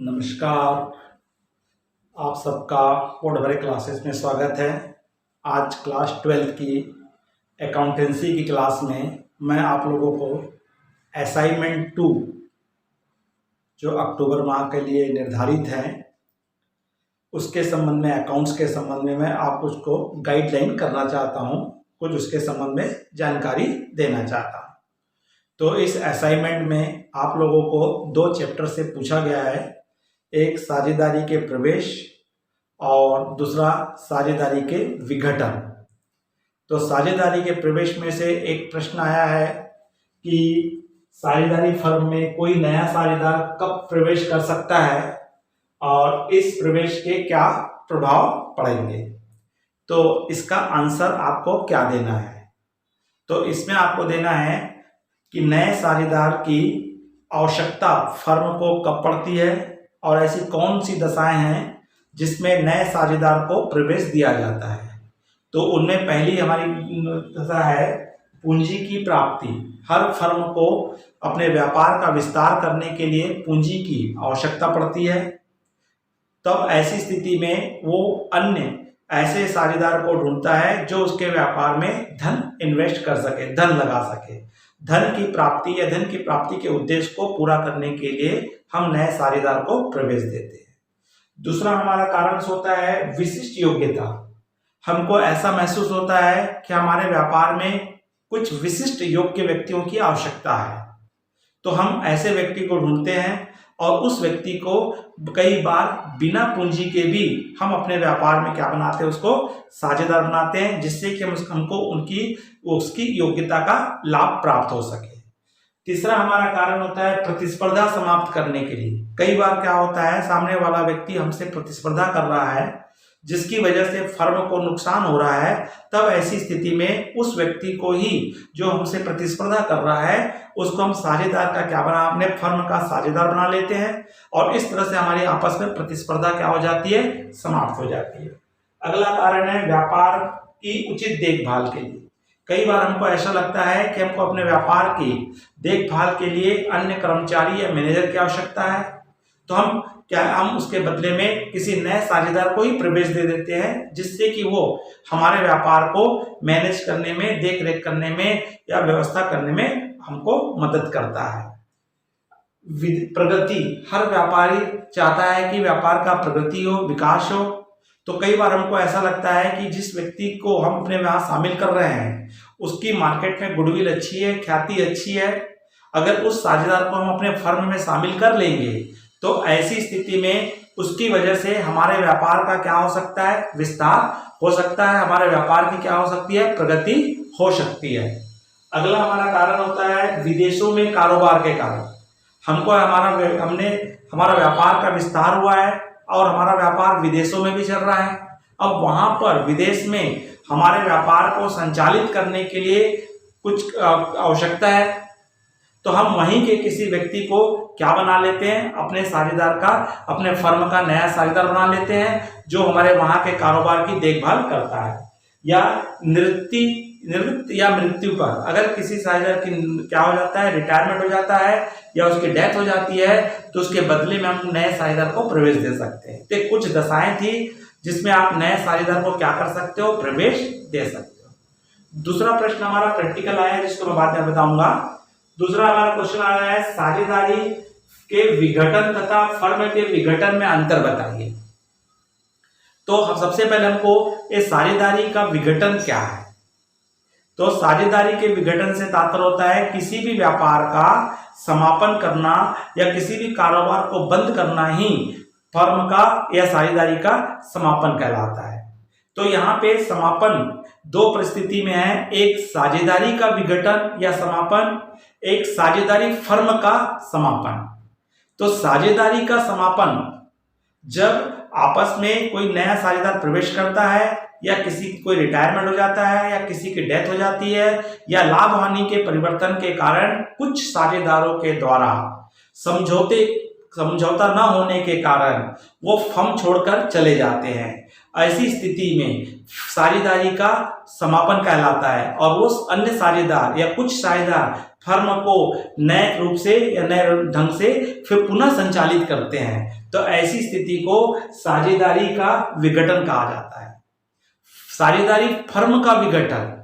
नमस्कार। आप सबका बोर्ड भरे क्लासेस में स्वागत है। आज क्लास 12 की अकाउंटेंसी की क्लास में मैं आप लोगों को असाइनमेंट 2 जो अक्टूबर माह के लिए निर्धारित है उसके संबंध में, अकाउंट्स के संबंध में मैं आपको उसको गाइडलाइन करना चाहता हूँ, कुछ उसके संबंध में जानकारी देना चाहता हूँ। तो इस असाइनमेंट में आप लोगों को 2 चैप्टर से पूछा गया है, एक साझेदारी के प्रवेश और दूसरा साझेदारी के विघटन। तो साझेदारी के प्रवेश में से एक प्रश्न आया है कि साझेदारी फर्म में कोई नया साझेदार कब प्रवेश कर सकता है और इस प्रवेश के क्या प्रभाव पड़ेंगे। तो इसका आंसर आपको क्या देना है। तो इसमें आपको देना है कि नए साझेदार की आवश्यकता फर्म को कब पड़ती है और ऐसी कौन सी दशाएं हैं जिसमें नए साझेदार को प्रवेश दिया जाता है। तो उनमें पहली हमारी दशा है पूंजी की प्राप्ति। हर फर्म को अपने व्यापार का विस्तार करने के लिए पूंजी की आवश्यकता पड़ती है। तब ऐसी स्थिति में वो अन्य ऐसे साझेदार को ढूंढता है जो उसके व्यापार में धन इन्वेस्ट कर सके, धन लगा सके। धन की प्राप्ति या धन की प्राप्ति के उद्देश्य को पूरा करने के लिए हम नए साझेदार को प्रवेश देते हैं। दूसरा हमारा कारण होता है विशिष्ट योग्यता। हमको ऐसा महसूस होता है कि हमारे व्यापार में कुछ विशिष्ट योग्य व्यक्तियों की आवश्यकता है, तो हम ऐसे व्यक्ति को ढूंढते हैं और उस व्यक्ति को कई बार बिना पूंजी के भी हम अपने व्यापार में क्या बनाते हैं, उसको साझेदार बनाते हैं, जिससे कि हमको उसकी योग्यता का लाभ प्राप्त हो सके। तीसरा हमारा कारण होता है प्रतिस्पर्धा समाप्त करने के लिए। कई बार क्या होता है, सामने वाला व्यक्ति हमसे प्रतिस्पर्धा कर रहा है जिसकी वजह से फर्म को नुकसान हो रहा है। तब ऐसी स्थिति में उस व्यक्ति को ही जो हमसे प्रतिस्पर्धा कर रहा है उसको हम साझेदार का क्या बना, अपने फर्म का साझेदार बना लेते हैं और इस तरह से हमारी आपस में प्रतिस्पर्धा क्या हो जाती है, समाप्त हो जाती है। अगला कारण है व्यापार की उचित देखभाल के लिए। कई बार हमको ऐसा लगता है कि हमको अपने व्यापार की देखभाल के लिए अन्य कर्मचारी या मैनेजर की आवश्यकता है, तो हम उसके बदले में किसी नए साझेदार को ही प्रवेश दे देते हैं, जिससे कि वो हमारे व्यापार को मैनेज करने में, देख रेख करने में या व्यवस्था करने में हमको मदद करता है। प्रगति, हर व्यापारी चाहता है कि व्यापार का प्रगति हो, विकास हो। तो कई बार हमको ऐसा लगता है कि जिस व्यक्ति को हम अपने वहां शामिल कर रहे हैं उसकी मार्केट में गुडविल अच्छी है, ख्याति अच्छी है। अगर उस साझेदार को हम अपने फर्म में शामिल कर लेंगे तो ऐसी स्थिति में उसकी वजह से हमारे व्यापार का क्या हो सकता है, विस्तार हो सकता है, हमारे व्यापार की क्या हो सकती है, प्रगति हो सकती है। अगला हमारा कारण होता है विदेशों में कारोबार के कारण। हमारा व्यापार का विस्तार हुआ है और हमारा व्यापार विदेशों में भी चल रहा है। अब वहां पर विदेश में हमारे व्यापार को संचालित करने के लिए कुछ आवश्यकता है, तो हम वहीं के किसी व्यक्ति को क्या बना लेते हैं, अपने साझेदार का, अपने फर्म का नया साझेदार बना लेते हैं जो हमारे वहां के कारोबार की देखभाल करता है। या निवृत्ति या मृत्यु पर अगर किसी साझेदार की क्या हो जाता है, रिटायरमेंट हो जाता है या उसकी डेथ हो जाती है, तो उसके बदले में हम नए साझेदार को प्रवेश दे सकते हैं। तो कुछ दशाएं थी जिसमें आप नए साझेदार को क्या कर सकते हो, प्रवेश दे सकते हो। दूसरा प्रश्न हमारा प्रैक्टिकल आया है जिसको मैं बाद में बताऊंगा। दूसरा हमारा क्वेश्चन आया है साझेदारी के विघटन तथा फर्म के विघटन में अंतर बताइए। तो सबसे पहले हमको ये साझेदारी का विघटन क्या है। तो साझेदारी के विघटन से तात्पर्य होता है किसी भी व्यापार का समापन करना या किसी भी कारोबार को बंद करना ही फर्म का या साझेदारी का समापन कहलाता है। तो यहाँ पे समापन 2 परिस्थिति में है, एक साझेदारी का विघटन या समापन, एक साझेदारी फर्म का समापन। तो साझेदारी का समापन जब आपस में कोई नया साझेदार प्रवेश करता है या कोई रिटायरमेंट हो जाता है या किसी की डेथ हो जाती है या लाभ हानि के परिवर्तन के कारण कुछ साझेदारों के द्वारा समझौते समझौता न होने के कारण वो फर्म छोड़कर चले जाते हैं। ऐसी स्थिति में साझेदारी का समापन कहलाता है और वो अन्य साझेदार या कुछ साझेदार फर्म को नए रूप से या नए ढंग से फिर पुनः संचालित करते हैं। तो ऐसी स्थिति को साझेदारी का विघटन कहा जाता है। साझेदारी फर्म का विघटन,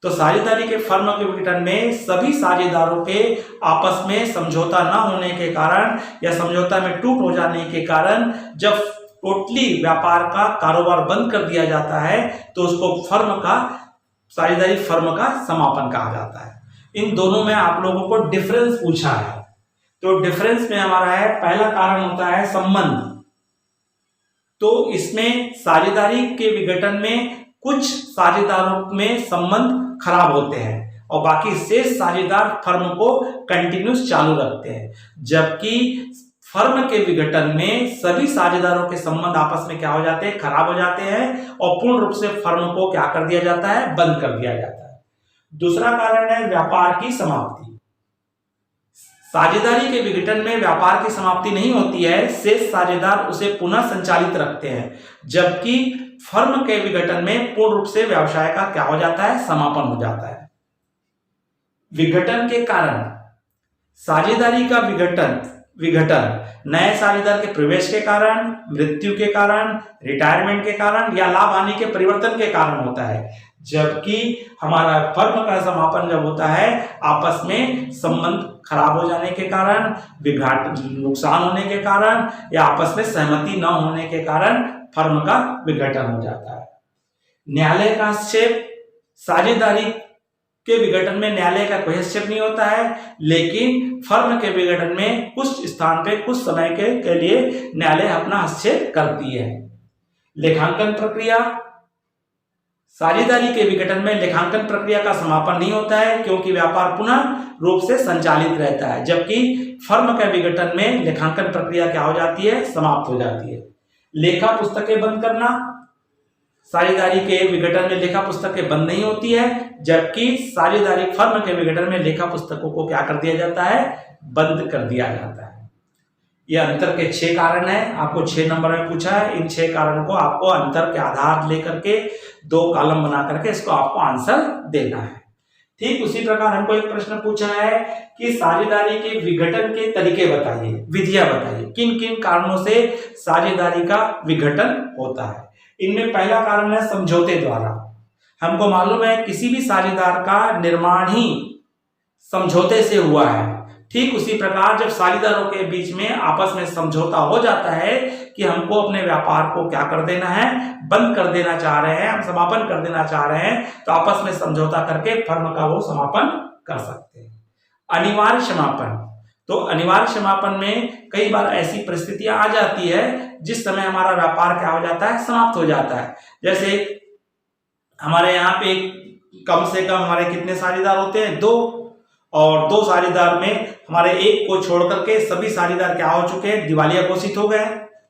तो साझेदारी के फर्म के विघटन में सभी साझेदारों के आपस में समझौता न होने के कारण या समझौता में टूट हो जाने के कारण जब टोटली व्यापार का कारोबार बंद कर दिया जाता है तो उसको साझेदारी फर्म का समापन कहा जाता है। इन दोनों में आप लोगों को डिफरेंस पूछा है, तो डिफरेंस में हमारा है, पहला कारण होता है संबंध। तो इसमें साझेदारी के विघटन में कुछ साझेदारों में संबंध खराब होते हैं और बाकी शेष साझेदार फर्म को कंटिन्यूस चालू रखते हैं, जबकि फर्म के विघटन में सभी साझेदारों के संबंध आपस में क्या हो जाते हैं, खराब हो जाते हैं और पूर्ण रूप से फर्म को क्या कर दिया जाता है, बंद कर दिया जाता है। दूसरा कारण है व्यापार की समाप्ति। साझेदारी के विघटन में व्यापार की समाप्ति नहीं होती है, शेष साझेदार उसे पुनः संचालित रखते हैं, जबकि फर्म के विघटन में पूर्ण रूप से व्यवसाय का क्या हो जाता है, समापन हो जाता है। विघटन के कारण, साझेदारी का विघटन नए साझेदार के प्रवेश के कारण, मृत्यु के कारण, रिटायरमेंट के कारण या लाभ हानि के परिवर्तन के कारण होता है, जबकि हमारा फर्म का समापन जब होता है आपस में संबंध खराब हो जाने के कारण, नुकसान होने के कारण या आपस में सहमति न होने के कारण फर्म का विघटन हो जाता है। न्यायालय का हस्तक्षेप, साझेदारी के विघटन में न्यायालय का कोई हस्तक्षेप नहीं होता है, लेकिन फर्म के विघटन में कुछ स्थान पे कुछ समय के लिए न्यायालय अपना हस्तक्षेप करती है। लेखांकन प्रक्रिया, साझेदारी के विघटन में लेखांकन प्रक्रिया का समापन नहीं होता है क्योंकि व्यापार पुनः रूप से संचालित रहता है, जबकि फर्म के विघटन में लेखांकन प्रक्रिया क्या हो जाती है, समाप्त हो जाती है। लेखा पुस्तकें बंद करना, साझेदारी के विघटन में लेखा पुस्तकें बंद नहीं होती है, जबकि साझेदारी फर्म के विघटन में लेखा पुस्तकों को क्या कर दिया जाता है, बंद कर दिया जाता है। यह अंतर के 6 कारण हैं, आपको 6 नंबर में पूछा है। इन 6 कारण को आपको अंतर के आधार लेकर के 2 कॉलम बना करके इसको आपको आंसर देना है। ठीक उसी प्रकार हमको एक प्रश्न पूछा है कि साझेदारी के विघटन के तरीके बताइए, विधियां बताइए, किन किन कारणों से साझेदारी का विघटन होता है। इनमें पहला कारण है समझौते द्वारा। हमको मालूम है किसी भी साझेदार का निर्माण ही समझौते से हुआ है। ठीक उसी प्रकार जब साझेदारों के बीच में आपस में समझौता हो जाता है कि हमको अपने व्यापार को क्या कर देना है, बंद कर देना चाह रहे हैं, हम समापन कर देना चाह रहे हैं, तो आपस में समझौता करके फर्म का वो समापन कर सकते हैं। अनिवार्य समापन, तो अनिवार्य समापन में कई बार ऐसी परिस्थितियां आ जाती है जिस समय हमारा व्यापार क्या हो जाता है, समाप्त हो जाता है। जैसे हमारे यहाँ पे कम से कम हमारे कितने साझेदार होते हैं, 2, और 2 साझेदार में हमारे एक को छोड़ करके सभी साझेदार क्या हो चुके हैं, दिवालिया घोषित हो गए।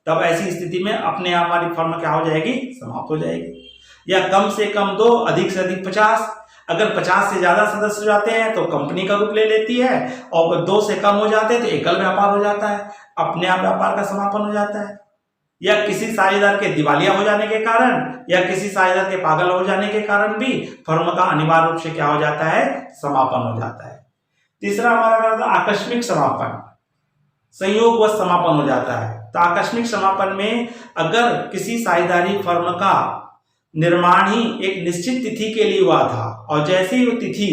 तब ऐसी स्थिति में अपने आप हमारी फर्म क्या हो जाएगी, समाप्त हो जाएगी। या कम से कम 2, अधिक से अधिक 50, अगर 50 से ज्यादा सदस्य हो जाते हैं तो कंपनी का रूप ले लेती है, और अगर 2 से कम हो जाते हैं तो एकल व्यापार हो जाता है, अपने आप व्यापार का समापन हो जाता है। या किसी साझेदार के दिवालिया हो जाने के कारण या किसी साझेदार के पागल हो जाने के कारण भी फर्म का अनिवार्य रूप से क्या हो जाता है, समापन हो जाता है। तीसरा हमारा आकस्मिक समापन, संयोगवश समापन हो जाता है। तो आकस्मिक समापन में अगर किसी साझेदारी फर्म का निर्माण ही एक निश्चित तिथि के लिए हुआ था और जैसे ही वो तिथि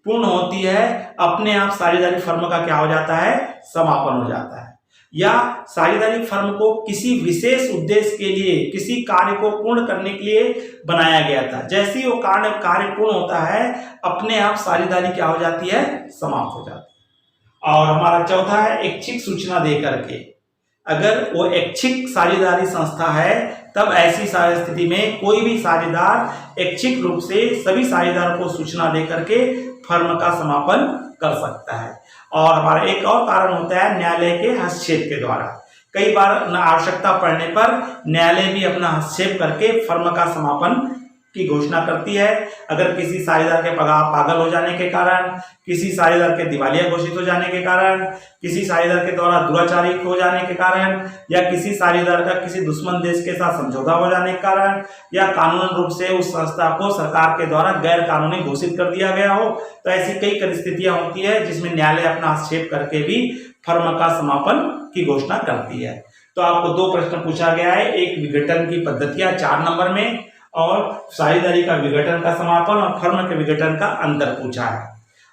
पूर्ण होती है अपने आप साझेदारी फर्म का क्या हो जाता है, समापन हो जाता है। या साझेदारी फर्म को किसी विशेष उद्देश्य के लिए किसी कार्य को पूर्ण करने के लिए बनाया गया था, जैसे ही वो कार्य पूर्ण होता है अपने आप साझेदारी क्या हो जाती है, समाप्त हो जाती है। और हमारा चौथा है ऐच्छिक सूचना दे करके, अगर वो ऐच्छिक साझेदारी संस्था है तब ऐसी स्थिति में कोई भी साझेदार ऐच्छिक रूप से सभी साझेदारों को सूचना दे करके फर्म का समापन कर सकता है। और हमारा एक और कारण होता है न्यायालय के हस्तक्षेप के द्वारा। कई बार आवश्यकता पड़ने पर न्यायालय भी अपना हस्तक्षेप करके फर्म का समापन की घोषणा करती है। अगर किसी साझेदार के पागल हो जाने के कारण, किसी साझेदार के दिवालिया घोषित हो जाने के कारण, किसी साझेदार के द्वारा दुराचारी हो जाने के कारण, या किसी साझेदार का किसी दुश्मन देश के साथ समझौता हो जाने के कारण, या कानूनी रूप से उस संस्था को सरकार के द्वारा गैर कानूनी घोषित कर दिया गया हो, तो ऐसी कई परिस्थितियां होती है जिसमें न्यायालय अपना हस्तक्षेप करके भी फर्म का समापन की घोषणा करती है। तो आपको दो प्रश्न पूछा गया है, एक विघटन की पद्धतियां 4 नंबर में, और साझेदारी का विघटन का समापन और फर्म के विघटन का अंतर पूछा है,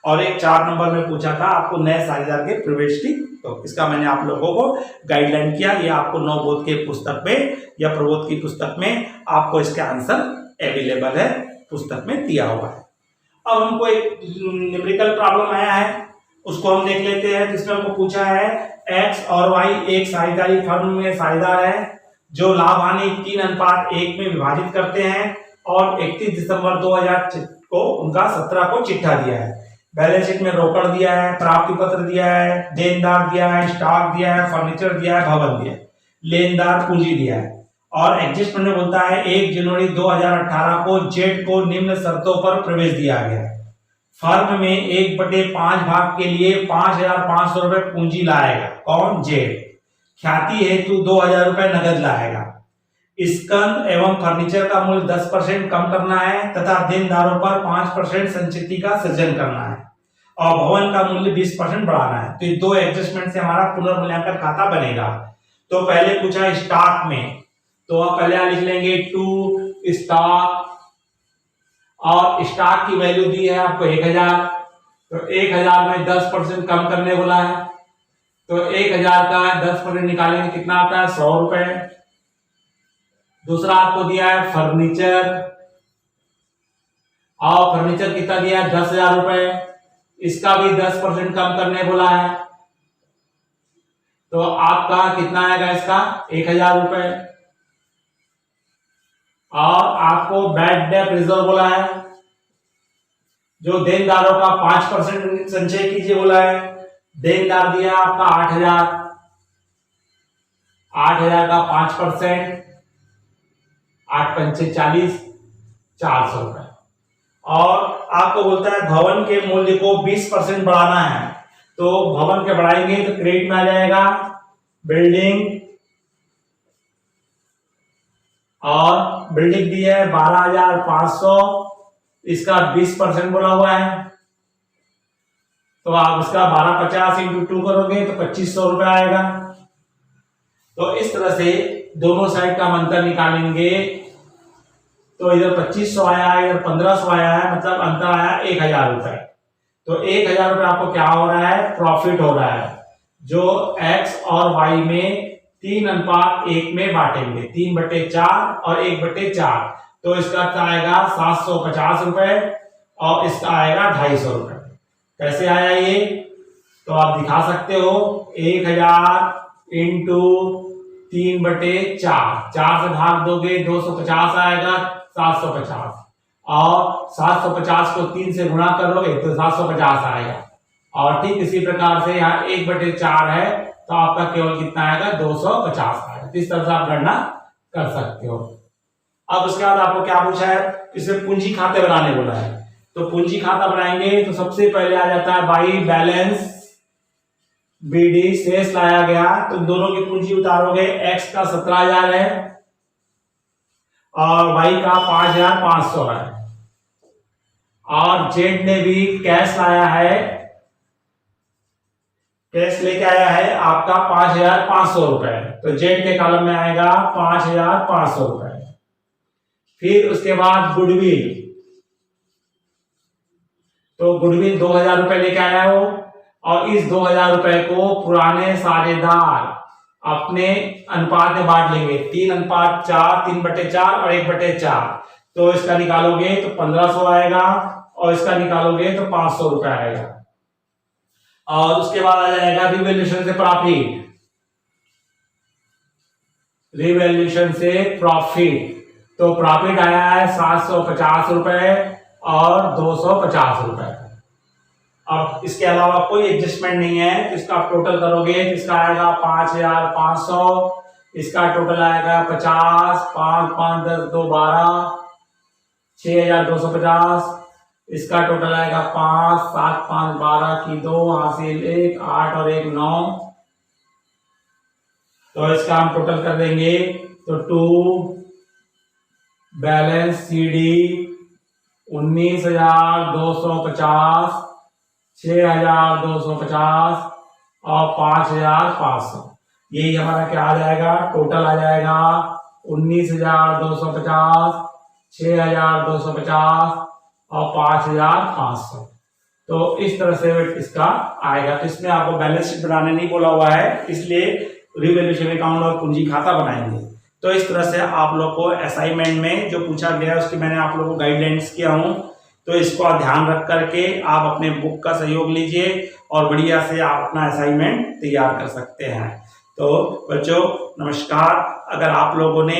और एक 4 नंबर में पूछा था आपको नए साझेदार के प्रवेश की। तो इसका मैंने आप लोगों को गाइडलाइन किया, ये आपको नवबोध के पुस्तक में या प्रबोध की पुस्तक में आपको इसका आंसर अवेलेबल है, पुस्तक में दिया हुआ है। अब हमको एक न्यूमेरिकल प्रॉब्लम आया है, उसको हम देख लेते हैं। जिसमें हमको पूछा है एक्स और वाई एक साझेदारी फर्म में साझेदार है जो लाभ हानि 3:1 में विभाजित करते हैं, और 31 दिसंबर 2000 को उनका 17 को चिट्ठा दिया है। बैलेंस शीट में रोकड़ दिया है, प्राप्ति पत्र दिया है, देनदार दिया है, स्टॉक दिया है, फर्नीचर दिया है, भवन दिया है, लेनदार पूंजी दिया है। और एडजस्टमेंट में बोलता है 1 जनवरी 2018 को जेड को निम्न शर्तों पर प्रवेश दिया गया है। फर्म में 1/5 भाग के लिए 5,500 रुपए पूंजी लाएगा। कौन? जेड। ख्याति हेतु 2,000 रुपए नगद लाएगा। स्कंद एवं फर्नीचर का मूल्य 10% कम करना है तथा देनदारों पर 5% संचिति का सृजन करना है, और भवन का मूल्य 20% बढ़ाना है। तो ये दो एडजस्टमेंट से हमारा पुनर्मूल्यांकन खाता बनेगा। तो पहले पूछा स्टॉक में, तो आप पहले लिख लेंगे टू स्टॉक, और स्टॉक की वैल्यू दी है आपको 1000, तो 1000 में 10% कम करने बोला है, तो 1000 का 10% निकालेंगे कितना आता है? 100 रुपए। दूसरा आपको दिया है फर्नीचर, और फर्नीचर कितना दिया है? 10,000 रुपए, इसका भी 10% कम करने बोला है, तो आपका कितना आएगा? इसका 1000 रुपए। और आपको बैड डेट रिजर्व बोला है, जो देनदारों का 5% संचय कीजिए बोला है। देनदार दिया आपका 8,000, 8,000 का 5%, 8 पंचे 40, 400 रुपए। और आपको बोलता है भवन के मूल्य को 20% बढ़ाना है, तो भवन के बढ़ाएंगे तो क्रेडिट में आ जाएगा बिल्डिंग, और बिल्डिंग दी है 12,500, इसका 20% बोला हुआ है, तो आप इसका 1250 इंटू 2 करोगे तो 2500 रुपए आएगा। तो इस तरह से दोनों साइड का अंतर निकालेंगे, तो इधर 2500 आया है, इधर 1500 आया है, मतलब अंतर आया 1000 रुपए। तो 1000 रुपए आपको क्या हो रहा है? प्रॉफिट हो रहा है, जो एक्स और वाई में 3:1 में बांटेंगे, 3/4 और 1/4, तो इसका आएगा 750 रुपए, और इसका आएगा 250 रुपए। कैसे आया ये? तो आप दिखा सकते हो 1000 इंटू 3/4, 4 से भाग दोगे 250 आएगा, 750, और 750 को 3 से गुणा करोगे तो 750 आएगा। और ठीक इसी प्रकार से यहाँ 1/4 है, तो आपका केवल कितना आएगा? 250 आएगा। इस तरह से आप गणना कर सकते हो। अब उसके बाद आपको क्या पूछा है? इसमें पूंजी खाते बनाने बोला है, तो पूंजी खाता बनाएंगे तो सबसे पहले आ जाता है बाई बैलेंस, बीडी शेष लाया गया, तो दोनों की पूंजी उतारोगे। एक्स का 17,000 है और वाई का 5,500 है, और जेड ने भी कैश लाया है, कैश लेके आया है आपका 5,500 रुपए, तो जेड के कॉलम में आएगा 5,500 रुपए। फिर उसके बाद गुडविल, तो गुडविल 2,000 रुपए लेके आया हो, और इस 2,000 रुपए को पुराने साझेदार अपने अनुपात में बांट लेंगे, 3:4, 3/4 और 1/4, तो इसका निकालोगे तो 1500 आएगा, और इसका निकालोगे तो 500 रुपए आएगा। और उसके बाद आ जाएगा रिवैल्यूएशन से प्रॉफिट, रिवैल्यूएशन से प्रॉफिट, तो प्रॉफिट आया है 750 रुपए और 250 रुपए। अब इसके अलावा कोई एडजस्टमेंट नहीं है, तो इसका आप टोटल करोगे तो इसका आएगा 5,500, इसका टोटल आएगा 50, 5, 5, 10, 2, 12, 6250, इसका टोटल आएगा 5, 7, 5, 12 की 2 हासिल 1, 8 और 1 9। तो इसका हम टोटल कर देंगे तो 2 बैलेंस CD 19,250, 6,250 और 5,500। यही हमारा क्या आ जाएगा, टोटल आ जाएगा 19,250, 6,250 और 5,500। तो इस तरह से इसका आएगा। तो इसमें आपको बैलेंस शीट बनाने नहीं बोला हुआ है, इसलिए रिवैल्यूएशन अकाउंट और पूंजी खाता बनाएंगे। तो इस तरह से आप लोग को असाइनमेंट में जो पूछा गया है उसकी मैंने आप लोगों को गाइडलाइंस किया हूँ। तो इसको ध्यान रख करके आप अपने बुक का सहयोग लीजिए और बढ़िया से आप अपना असाइनमेंट तैयार कर सकते हैं। तो बच्चों नमस्कार। अगर आप लोगों ने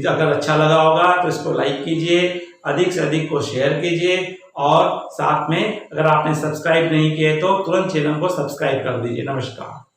अगर अच्छा लगा होगा तो इसको लाइक कीजिए, अधिक से अधिक को शेयर कीजिए और साथ में अगर आपने सब्सक्राइब नहीं किए तो तुरंत चैनल को सब्सक्राइब कर दीजिए। नमस्कार।